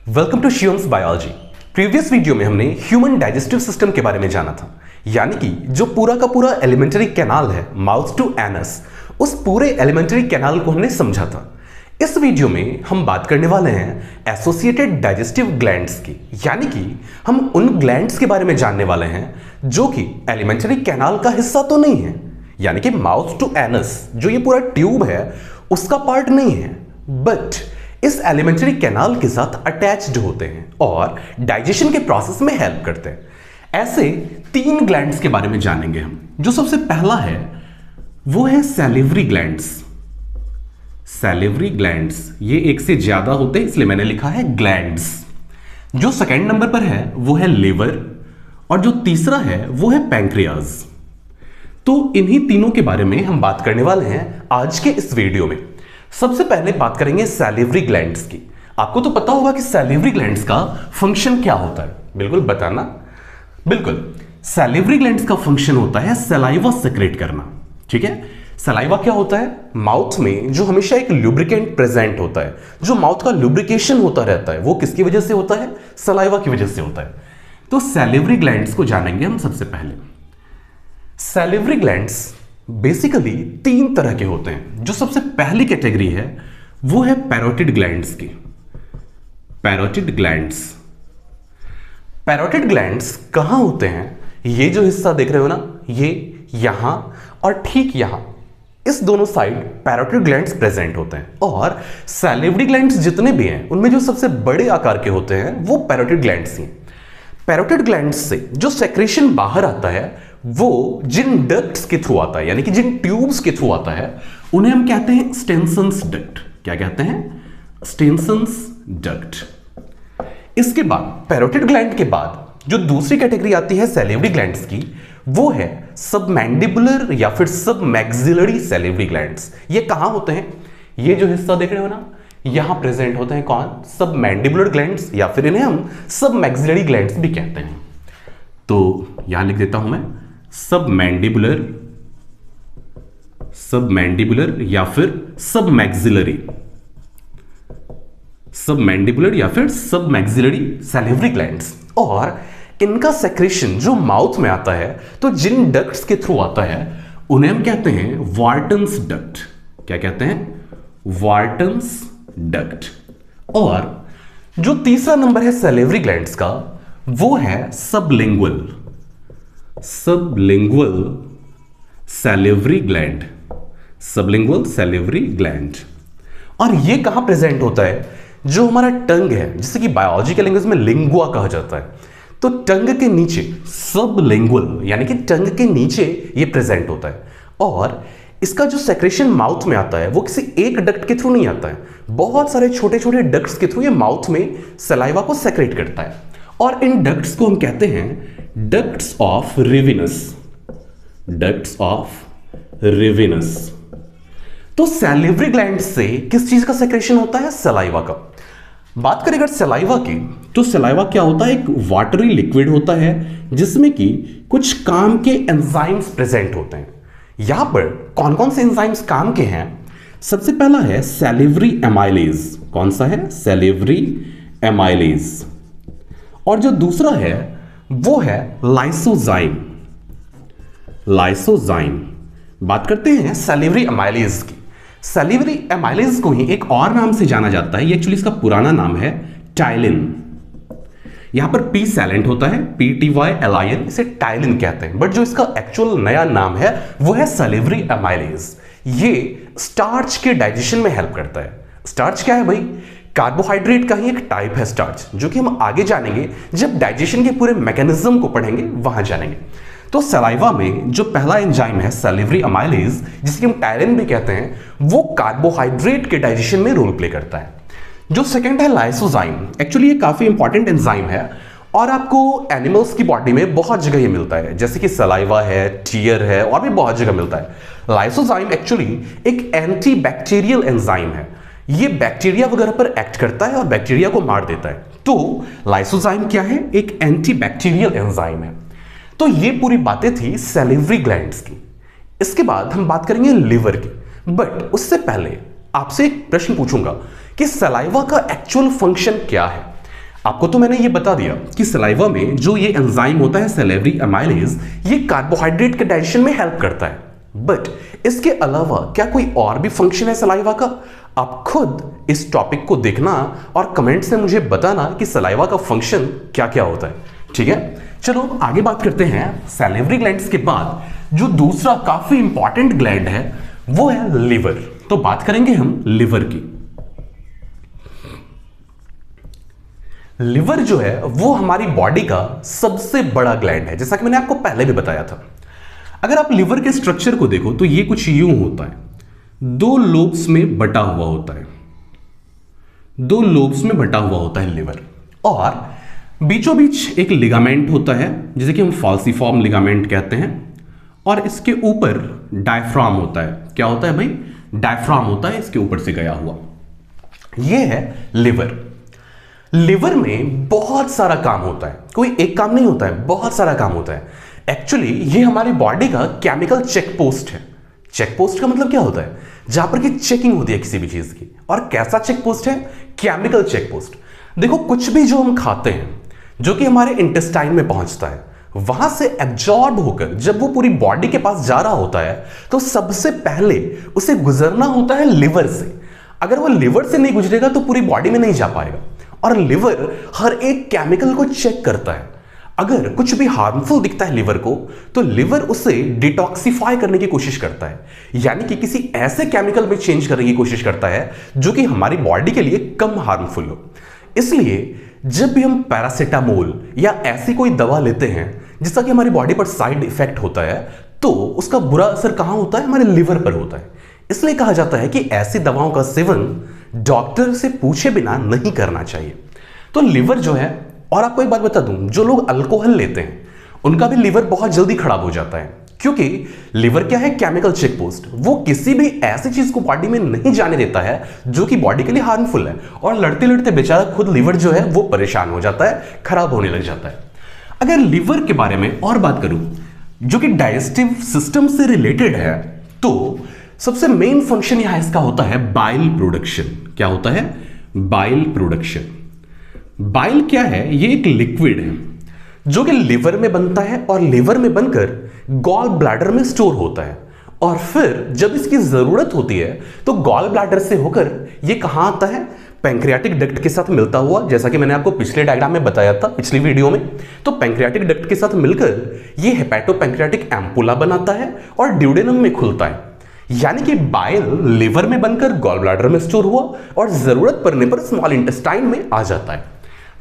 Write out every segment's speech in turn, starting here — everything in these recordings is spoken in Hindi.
Welcome to Shivam's biology. Previous video में हमने ह्यूमन डाइजेस्टिव सिस्टम के बारे में जाना था, यानी कि जो पूरा का पूरा एलिमेंट्री कैनाल है माउथ टू एनस, उस पूरे एलिमेंट्री कैनाल को हमने समझा था। इस वीडियो में हम बात करने वाले हैं एसोसिएटेड डाइजेस्टिव ग्लैंड्स की, यानी कि हम उन ग्लैंड्स के बारे में जानने वाले हैं जो कि एलिमेंट्री कैनाल का हिस्सा तो नहीं है, यानी कि माउथ टू एनस जो ये पूरा ट्यूब है उसका पार्ट नहीं है, बट इस एलिमेंट्री कैनाल के साथ अटैच्ड होते हैं और डाइजेशन के प्रोसेस में हेल्प करते हैं। ऐसे 3 ग्लैंड्स के बारे में जानेंगे हम। जो सबसे पहला है वो है सैलिवरी ग्लैंड्स। सैलिवरी ग्लैंड्स ये एक से ज्यादा होते हैं, इसलिए मैंने लिखा है ग्लैंड्स। जो सेकंड नंबर पर है वो है लिवर, और जो तीसरा है वो है पैंक्रियाज। तो इन्हीं तीनों के बारे में हम बात करने वाले हैं आज के इस वीडियो में। सबसे पहले बात करेंगे सैलिवरी ग्लैंड्स की। आपको तो पता होगा कि सैलिवरी ग्लैंड्स का फंक्शन क्या होता है, बिल्कुल बताना। बिल्कुल, सैलिवरी ग्लैंड्स का फंक्शन होता है सलाइवा सेक्रेट करना। ठीक है, सलाइवा क्या होता है? माउथ में जो हमेशा एक लुब्रिकेंट प्रेजेंट होता है, जो माउथ का लुब्रिकेशन होता रहता है, वो किसकी वजह से होता है? सलाइवा की वजह से होता है। तो सैलिवरी ग्लैंड्स को जानेंगे हम सबसे पहले। सैलिवरी ग्लैंड्स बेसिकली 3 तरह के होते हैं। जो सबसे पहली कैटेगरी है वो है पैरोटिड ग्लैंड्स की। पैरोटिड ग्लैंड्स, पैरोटिड ग्लैंड्स कहां होते हैं? ये जो हिस्सा देख रहे हो ना, ये यहां और ठीक यहां, इस दोनों साइड पैरोटिड ग्लैंड्स प्रेजेंट होते हैं। और सैलिवरी ग्लैंड्स जितने भी हैं उनमें जो सबसे बड़े आकार के होते हैं वो पैरोटिड ग्लैंड्स ही। पैरोटिड ग्लैंड्स से जो सेक्रेशन बाहर आता है वो जिन डक्ट्स के थ्रू आता है, यानी कि जिन ट्यूब्स के थ्रू आता है, उन्हें हम कहते हैं स्टेनसन्स डक्ट। क्या कहते हैं? स्टेनसन्स डक्ट। इसके बाद पैरोटिड ग्लैंड के बाद जो दूसरी कैटेगरी आती है सैलिवरी ग्लैंड्स की, वो है सबमैंडिबुलर या फिर सबमैक्सिलरी सैलिवरी ग्लैंड्स। ये कहां होते हैं? ये जो हिस्सा देख रहे हो ना, यहां प्रेजेंट होते हैं। कौन? सबमैंडिबुलर ग्लैंड्स, या फिर इन्हें हम सबमैक्सिलरी ग्लैंड्स भी कहते हैं। तो यहां लिख देता हूं मैं सबमैंडिबुलर, सबमैंडिबुलर या फिर सबमैक्सिलरी, सबमैंडिबुलर या फिर सबमैक्सिलरी सैलिवरी ग्लैंड्स। और इनका सेक्रेशन जो माउथ में आता है, तो जिन डक्ट्स के थ्रू आता है उन्हें हम कहते हैं वार्टन्स डक्ट। क्या कहते हैं? Wharton's duct. और जो तीसरा नंबर है सैलिवरी ग्लैंड्स का, वो है sublingual, sublingual salivary gland, sublingual salivary gland. और ये कहां प्रेजेंट होता है? जो हमारा टंग है, जिसे कि बायोलॉजी के लैंग्वेज में लिंगुआ कहा जाता है, तो टंग के नीचे सबलिंगुअल यानी कि टंग के नीचे ये प्रेजेंट होता है। और इसका जो सेक्रेशन माउथ में आता है वो किसी एक डक्ट के थ्रू नहीं आता है, बहुत सारे छोटे छोटे डक्ट्स के थ्रू ये माउथ में सलाइवा को सेक्रेट करता है। और इन डक्ट्स को हम कहते हैं ducts of Rivinus, ducts of Rivinus. तो सैलिवरी ग्लैंड से किस चीज का सेक्रेशन होता है? सलाइवा का। बात करें अगर सलाइवा की, तो सलाइवा क्या होता है? एक वाटरी लिक्विड होता है जिसमें कि कुछ काम के एंजाइम्स प्रेजेंट होते हैं। यहां पर कौन कौन से एंजाइम्स काम के हैं? सबसे पहला है सैलिवरी एमाइलेज। कौन सा है? Salivary amylase. और जो दूसरा है वो है लाइसोजाइम, लाइसोजाइम। बात करते हैं सैलिवरी एमाइलेज की। सैलिवरी एमाइलेज को ही एक और नाम से जाना जाता है, ये एक्चुअली इसका पुराना नाम है टाइलिन। यहां पर पी साइलेंट होता है, PTYLIN, इसे टाइलिन कहते हैं, बट जो इसका एक्चुअल नया नाम है वो है सैलिवरी एमाइलेज। ये स्टार्च के डाइजेशन में हेल्प करता है। स्टार्च क्या है भाई? कार्बोहाइड्रेट का ही एक टाइप है स्टार्च, जो कि हम आगे जानेंगे जब डाइजेशन के पूरे मैकेनिज्म को पढ़ेंगे, वहां जानेंगे। तो सलाइवा में जो पहला एंजाइम है सैलिवरी एमाइलेज, जिसके हम टायलिन भी कहते हैं, वो कार्बोहाइड्रेट के डाइजेशन में रोल प्ले करता है। जो सेकंड है लाइसोजाइम, एक्चुअली ये काफी इंपॉर्टेंट एंजाइम है और आपको एनिमल्स की बॉडी में बहुत जगह ये मिलता है, जैसे कि सलाइवा है, टीयर है, और भी बहुत जगह मिलता है। लाइसोजाइम एक्चुअली एक एंटी बैक्टीरियल एंजाइम है। ये बैक्टीरिया वगैरह पर एक्ट करता है और बैक्टीरिया को मार देता है। तो लाइसोजाइम क्या है? एक एंटी बैक्टीरियल एंजाइम है। तो ये पूरी बातें थी सैलिवरी ग्लैंड्स की। इसके बाद हम बात करेंगे लिवर की, बट उससे पहले आपसे एक प्रश्न पूछूंगा कि सलाइवा का एक्चुअल फंक्शन क्या है। आपको तो मैंने ये बता दिया कि सलाइवा में जो ये एंजाइम होता है सैलिवरी एमाइलेज, ये कार्बोहाइड्रेट के डाइजेशन में हेल्प करता है। बट इसके अलावा क्या कोई और भी फंक्शन है सलाइवा का? आप खुद इस टॉपिक को देखना और कमेंट से मुझे बताना कि सलाइवा का फंक्शन क्या क्या होता है। ठीक है, चलो आगे बात करते हैं। सैलिवरी ग्लैंड्स के बाद जो दूसरा काफी इंपॉर्टेंट ग्लैंड है वो है लिवर। तो बात करेंगे हम लिवर की। लिवर जो है वो हमारी बॉडी का सबसे बड़ा ग्लैंड है, जैसा कि मैंने आपको पहले भी बताया था। अगर आप लिवर के स्ट्रक्चर को देखो तो ये कुछ यूं होता है, दो लोब्स में बटा हुआ होता है, दो लोब्स में बटा हुआ होता है लिवर, और बीचों बीच एक लिगामेंट होता है जिसे कि हम फाल्सिफॉर्म लिगामेंट कहते हैं, और इसके ऊपर डायफ्राम होता है। क्या होता है भाई? डायफ्राम होता है इसके ऊपर से गया हुआ। यह है लिवर। लिवर में बहुत सारा काम होता है, कोई एक काम नहीं होता है, बहुत सारा काम होता है। एक्चुअली ये हमारी बॉडी का केमिकल चेक पोस्ट है। चेक पोस्ट का मतलब क्या होता है? जहां पर की चेकिंग होती है किसी भी चीज की। और कैसा चेक पोस्ट है? Chemical check post. देखो, कुछ भी जो हम खाते हैं जो कि हमारे इंटेस्टाइन में पहुंचता है, वहां से एब्जॉर्ब होकर जब वो पूरी बॉडी के पास जा रहा होता है तो सबसे पहले उसे गुजरना होता है लिवर से। अगर वो लिवर से नहीं गुजरेगा तो पूरी बॉडी में नहीं जा पाएगा। और लिवर हर एक केमिकल को चेक करता है। अगर कुछ भी हार्मफुल दिखता है लिवर को तो लिवर उसे डिटॉक्सिफाई करने की कोशिश करता है, यानी कि किसी ऐसे केमिकल में चेंज करने की कोशिश करता है जो कि हमारी बॉडी के लिए कम हार्मफुल हो। इसलिए जब भी हम पैरासीटामोल या ऐसी कोई दवा लेते हैं जिसका कि हमारी बॉडी पर साइड इफेक्ट होता है, तो उसका बुरा असर कहां होता है? हमारे लिवर पर होता है। इसलिए कहा जाता है कि ऐसी दवाओं का सेवन डॉक्टर से पूछे बिना नहीं करना चाहिए। तो लिवर जो है, और आपको एक बात बता दूं, जो लोग अल्कोहल लेते हैं उनका भी लिवर बहुत जल्दी खराब हो जाता है, क्योंकि लिवर क्या है? Chemical check post. वो किसी भी ऐसी चीज को बॉडी में नहीं जाने देता है जो कि बॉडी के लिए हार्मफुल है, और लड़ते लड़ते बेचारा खुद लिवर जो है वो परेशान हो जाता है, खराब होने लग जाता है। अगर लिवर के बारे में और बात करूं जो कि डाइजेस्टिव सिस्टम से रिलेटेड है, तो सबसे मेन फंक्शन यहां इसका होता है बाइल प्रोडक्शन। क्या होता है? Bile production. बाइल क्या है? ये एक लिक्विड है जो कि लिवर में बनता है और लिवर में बनकर गॉल ब्लैडर में स्टोर होता है, और फिर जब इसकी जरूरत होती है तो गॉल ब्लैडर से होकर ये कहां आता है? पैंक्रियाटिक डक्ट के साथ मिलता हुआ, जैसा कि मैंने आपको पिछले डायग्राम में बताया था, पिछली वीडियो में। तो पैंक्रियाटिक डक्ट के साथ मिलकर ये हेपेटोपैंक्रियाटिक एम्पुला बनाता है और ड्यूडेनम में खुलता है। यानी कि बाइल लिवर में बनकर गॉल ब्लैडर में स्टोर हुआ और जरूरत पड़ने पर स्मॉल इंटेस्टाइन में आ जाता है।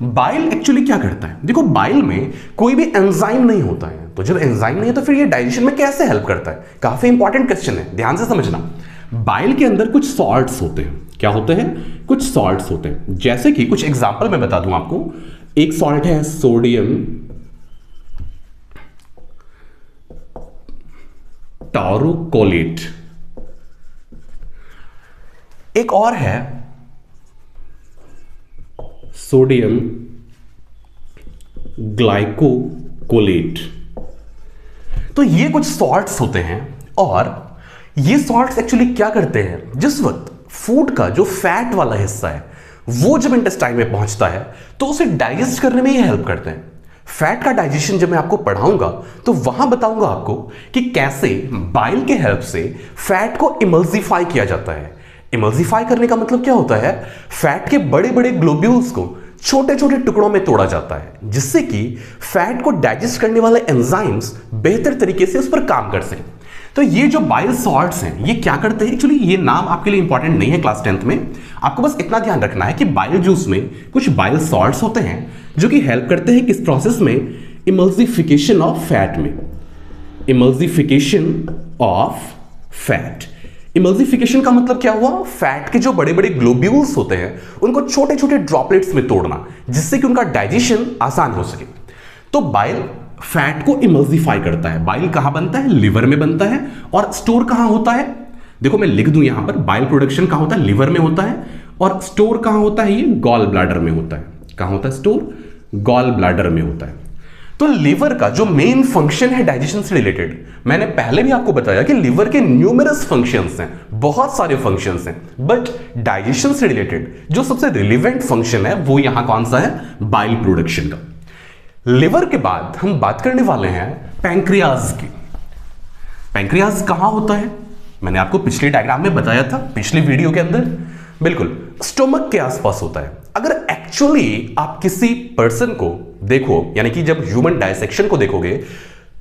बाइल एक्चुअली क्या करता है? देखो, बाइल में कोई भी एंजाइम नहीं होता है, तो जब एंजाइम नहीं है तो फिर ये डाइजेशन में कैसे हेल्प करता है? काफी इंपॉर्टेंट क्वेश्चन है, ध्यान से समझना। बाइल के अंदर कुछ सॉल्ट्स होते हैं। क्या होते हैं? कुछ सॉल्ट्स होते हैं, जैसे कि कुछ एग्जांपल मैं बता दूं आपको। एक सॉल्ट है सोडियम टॉरोकोलेट, एक और है सोडियम ग्लाइकोकोलेट। तो ये कुछ सॉल्ट्स होते हैं, और ये सॉल्ट्स एक्चुअली क्या करते हैं? जिस वक्त फूड का जो फैट वाला हिस्सा है वो जब इंटेस्टाइन में पहुंचता है तो उसे डाइजेस्ट करने में ये हेल्प करते हैं। फैट का डाइजेशन जब मैं आपको पढ़ाऊंगा तो वहां बताऊंगा आपको कि कैसे बाइल के हेल्प से फैट को इमल्सिफाई किया जाता है। इमल्सिफाई करने का मतलब क्या होता है? फैट के बड़े बड़े ग्लोब्यूल्स को छोटे छोटे टुकड़ों में तोड़ा जाता है, जिससे कि फैट को डाइजेस्ट करने वाले एंजाइम्स बेहतर तरीके से उस पर काम कर सकें। तो ये जो बाइल सॉल्ट्स हैं ये क्या करते हैं? एक्चुअली ये नाम आपके लिए इंपॉर्टेंट नहीं है क्लास 10th में, आपको बस इतना ध्यान रखना है कि बाइल जूस में कुछ बाइल सॉल्ट्स होते हैं जो कि हेल्प करते हैं किस प्रोसेस में? इमल्सिफिकेशन ऑफ फैट में। Emulsification of fat. इमल्सिफिकेशन का मतलब क्या हुआ? फैट के जो बड़े बड़े ग्लोब्यूल्स होते हैं उनको छोटे छोटे ड्रॉपलेट्स में तोड़ना, जिससे कि उनका डाइजेशन आसान हो सके। तो बाइल फैट को इमल्सिफाई करता है। बाइल कहां बनता है? लिवर में बनता है। और स्टोर कहां होता है? देखो मैं लिख दूं यहां पर, बाइल प्रोडक्शन कहां होता है? लिवर में होता है। और स्टोर कहां होता है? ये गॉल ब्लैडर में होता है। कहां होता है स्टोर? गॉल ब्लैडर में होता है। तो लीवर का जो मेन फंक्शन है डाइजेशन से रिलेटेड, मैंने पहले भी आपको बताया कि लीवर के न्यूमरस फंक्शंस हैं, बहुत सारे फंक्शंस हैं, बट डाइजेशन से रिलेटेड जो सबसे रिलेवेंट फंक्शन है वो यहां कौन सा है, बाइल प्रोडक्शन का। लिवर के बाद हम बात करने वाले हैं पैंक्रियाज की। पैंक्रियाज कहां होता है, मैंने आपको पिछले डायग्राम में बताया था, पिछले वीडियो के अंदर, बिल्कुल स्टोमक के आसपास होता है। अगर एक्चुअली आप किसी पर्सन को देखो, यानी कि जब ह्यूमन डायसेक्शन को देखोगे,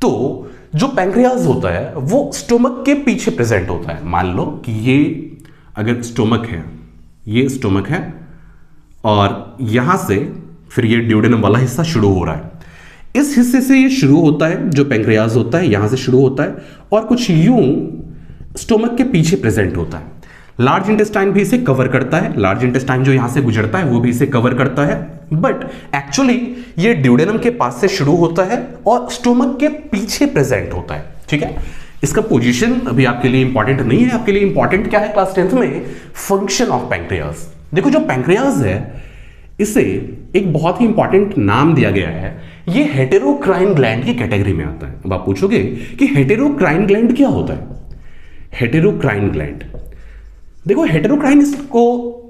तो जो पैंक्रियाज होता है वो स्टोमक के पीछे प्रेजेंट होता है। मान लो कि ये अगर स्टोमक है, ये स्टोमक है, और यहां से फिर ये ड्यूडेनम वाला हिस्सा शुरू हो रहा है। इस हिस्से से ये शुरू होता है, जो पैंक्रियाज होता है यहां से शुरू होता है, और कुछ यूं स्टोमक के पीछे प्रेजेंट होता है। लार्ज इंटेस्टाइन भी इसे कवर करता है, लार्ज इंटेस्टाइन जो यहां से गुजरता है वो भी इसे कवर करता है, बट एक्चुअली ये ड्यूडेनम के पास से शुरू होता है और स्टोमक के पीछे प्रेजेंट होता है। ठीक है, इसका पोजीशन अभी आपके लिए इंपॉर्टेंट नहीं है, आपके लिए इंपॉर्टेंट क्या है क्लास 10th में, फंक्शन ऑफ पैंक्रियाज। देखो जो पैंक्रियाज है इसे एक बहुत ही इंपॉर्टेंट नाम दिया गया है, ये हेटेरोक्राइन ग्लैंड की कैटेगरी में आता है। अब आप पूछोगे कि हेटेरोक्राइन ग्लैंड क्या होता है। हेटेरोक्राइन ग्लैंड, देखो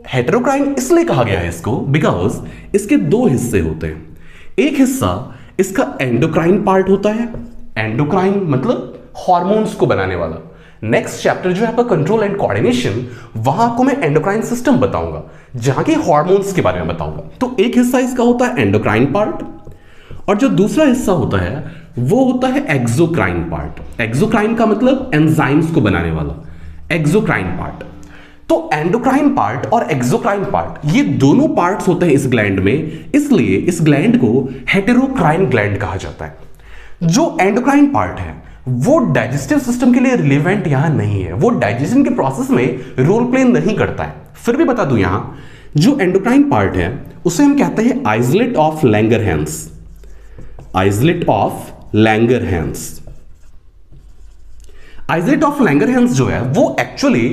हेटेरोक्राइन इसलिए कहा गया है इसको बिकॉज इसके दो हिस्से होते हैं। एक हिस्सा इसका एंडोक्राइन पार्ट होता है, एंडोक्राइन मतलब हार्मोन्स को बनाने वाला। नेक्स्ट चैप्टर जो है आपका कंट्रोल एंड कोऑर्डिनेशन, वहां आपको मैं एंडोक्राइन सिस्टम बताऊंगा, जहां के हार्मोन्स के बारे में बताऊंगा। तो एक हिस्सा इसका होता है एंडोक्राइन पार्ट, और जो दूसरा हिस्सा होता है वो होता है एक्सोक्राइन पार्ट। एक्सोक्राइन का मतलब एंजाइम्स को बनाने वाला, एक्सोक्राइन पार्ट। तो एंडोक्राइन पार्ट और एक्सोक्राइन पार्ट ये दोनों पार्ट्स होते हैं इस ग्लैंड में, इसलिए इस ग्लैंड को हेटेरोक्राइन ग्लैंड कहा जाता है। जो एंडोक्राइन पार्ट है वो डाइजेस्टिव सिस्टम के लिए रिलेवेंट यहां नहीं है, वो डाइजेशन के प्रोसेस में रोल प्ले नहीं करता है। फिर भी बता दूं, यहां जो एंडोक्राइन पार्ट है उसे हम कहते हैं islet of Langerhans. Islet of Langerhans, islet of Langerhans जो है वो एक्चुअली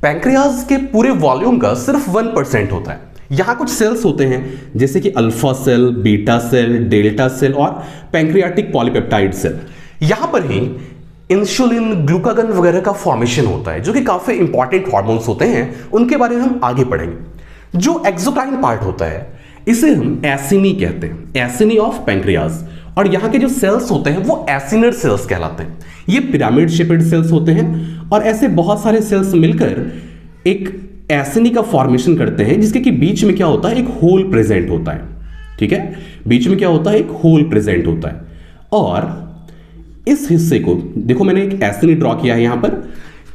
पैंक्रियाज के पूरे वॉल्यूम का सिर्फ 1% होता है। यहां कुछ सेल्स होते हैं जैसे कि alpha cell, beta cell, delta cell और पैंक्रियाटिक पॉलीपेप्टाइड सेल। यहां पर ही इंसुलिन, ग्लूकागन वगैरह का फॉर्मेशन होता है, जो कि काफी इंपॉर्टेंट हार्मोन्स होते हैं, उनके बारे में हम आगे पढ़ेंगे। जो एक्सोक्राइन पार्ट होता है इसे हम एसिनी कहते हैं, एसिनी ऑफ पैंक्रियाज। और यहां के जो सेल्स होते हैं वो एसिनर सेल्स कहलाते हैं। ये पिरामिड शेपेड सेल्स होते हैं, और ऐसे बहुत सारे सेल्स मिलकर एक एसिनी का फॉर्मेशन करते हैं, जिसके कि बीच में क्या होता है, एक होल प्रेजेंट होता है। ठीक है, बीच में क्या होता है, एक होल प्रेजेंट होता है। और इस हिस्से को देखो, मैंने एक एसिनी ड्रॉ किया है। यहां पर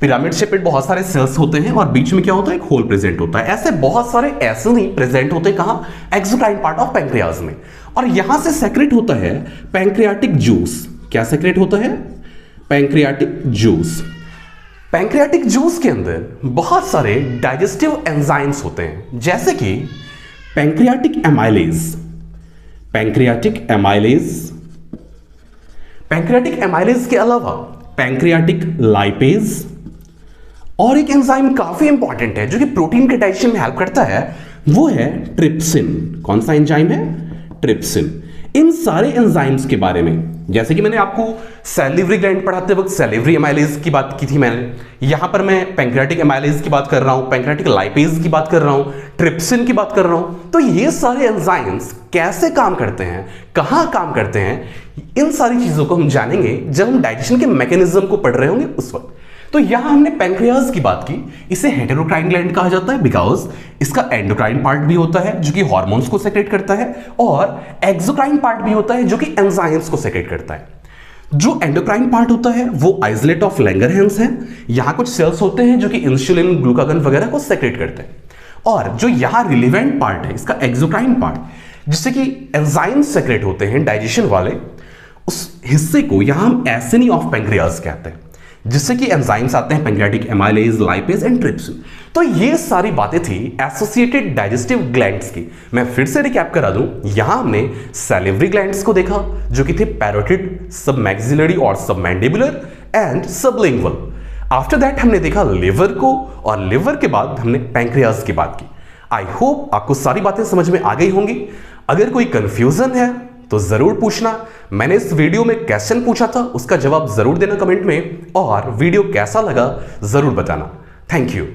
पिरामिड शेपेड बहुत सारे सेल्स होते हैं और बीच में क्या होता है, एक होल प्रेजेंट होता है। ऐसे बहुत सारे एसिनी प्रेजेंट होते हैं कहां, एक्सोक्राइन पार्ट ऑफ पैंक्रियाज में। और यहां से सेक्रेट होता है पैंक्रियाटिक जूस। क्या सेक्रेट होता है, पैंक्रियाटिक जूस। पैंक्रियाटिक जूस के अंदर बहुत सारे डाइजेस्टिव एंजाइम्स होते हैं, जैसे कि pancreatic amylase, pancreatic amylase, pancreatic amylase के अलावा पैंक्रियाटिक लाइपेज, और एक एंजाइम काफी इंपॉर्टेंट है जो कि प्रोटीन के डाइजेशन में हेल्प करता है, वो है ट्रिप्सिन। कौन सा एंजाइम है, ट्रिप्सिन। इन सारे एंजाइम्स के बारे में, जैसे कि मैंने आपको सैलिवरी ग्लैंड पढ़ाते वक्त सैलिवरी एमाइलेज की बात की थी मैंने, यहां पर मैं पैंक्रियाटिक एमाइलेज की बात कर रहा हूं, पैंक्रियाटिक लाइपेज की बात कर रहा हूं, ट्रिप्सिन की बात कर रहा हूं। तो ये सारे एंजाइम्स कैसे काम करते हैं, कहां काम करते हैं, इन सारी चीजों को हम जानेंगे जब हम डाइजेशन के मैकेनिज्म को पढ़ रहे होंगे उस वक्त। तो यहां हमने पैंक्रियाज की बात की, इसे हेटेरोक्राइन ग्लैंड कहा जाता है बिकॉज इसका एंडोक्राइन पार्ट भी होता है जो कि हार्मोन्स को सेक्रेट करता है, और एक्सोक्राइन पार्ट भी होता है जो कि एंजाइम्स को सेक्रेट करता है। जो एंडोक्राइन पार्ट होता है वो आइसलेट ऑफ लैंगरहैंस है। यहां कुछ सेल्स होते हैं जो कि इंसुलिन, ग्लूकागन वगैरह को सेक्रेट करते हैं। और जो यहां रिलेवेंट पार्ट है इसका एक्सोक्राइन पार्ट, जिससे कि एंजाइम्स सेक्रेट होते हैं डाइजेशन वाले, उस हिस्से को यहां हम एसिनी ऑफ पैंक्रियाज कहते हैं, जिससे कि एंजाइम्स आते हैं pancreatic amylase, lipase and trypsin. तो ये सारी बातें थी एसोसिएटेड डाइजेस्टिव ग्लैंड्स की। मैं फिर से रिकैप करा दूं, यहां हमने सैलिवरी ग्लैंड्स को देखा जो कि थे पैरोटिड, सबमैक्सिलरी और submandibular and sublingual. After that हमने देखा लिवर को, और लिवर के बाद हमने पैंक्रियाज की बात की। आई होप आपको सारी बातें समझ में आ गई होंगी। अगर कोई कंफ्यूजन है तो जरूर पूछना। मैंने इस वीडियो में क्वेश्चन पूछा था, उसका जवाब जरूर देना कमेंट में, और वीडियो कैसा लगा जरूर बताना। Thank you.